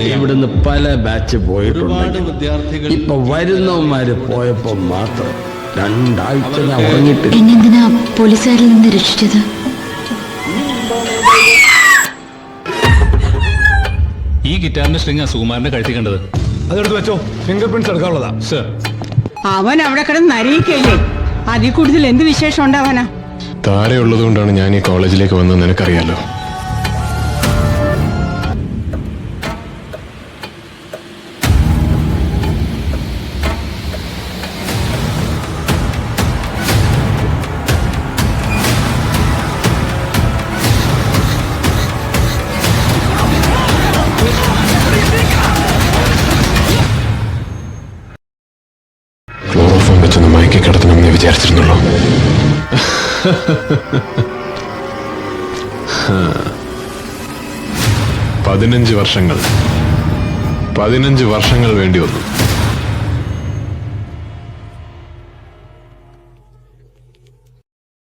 ഇവിടുന്ന് പല ബാച്ച് പോയിട്ടുണ്ട്. ഇപ്പൊ വരുന്നവന്മാര് പോയപ്പോ മാത്രം 2 ആഴ്ച ഞാൻ ഉറങ്ങിയിട്ടില്ല. എന്നെന്തിനാ പോലീസുകാരിൽ നിന്ന് രക്ഷിച്ചത്? ഈ ഗിറ്റാറിന്റെ സ്ട്രിങ് സുകുമാരന്റെ കഴുത്തി കണ്ടത്. അതെടുത്ത് വെച്ചോ, ഫിംഗർ പ്രിന്റ്സ് എടുക്കാനുള്ളതാ. സർ, അവൻ അവിടെ കിടന്ന് നരിയിക്കല്ലേ, അതിൽ കൂടുതൽ എന്ത് വിശേഷം ഉണ്ടാവാനാ? താരയുള്ളത് കൊണ്ടാണ് ഞാൻ ഈ കോളേജിലേക്ക് വന്നത്, നിനക്കറിയാലോ. ക്ലോറോഫോം വെച്ചൊന്ന് മയക്കി കിടത്തണമെന്ന് വിചാരിച്ചിരുന്നുള്ളൂ. 15 വർഷങ്ങൾ വേണ്ടി വന്നു.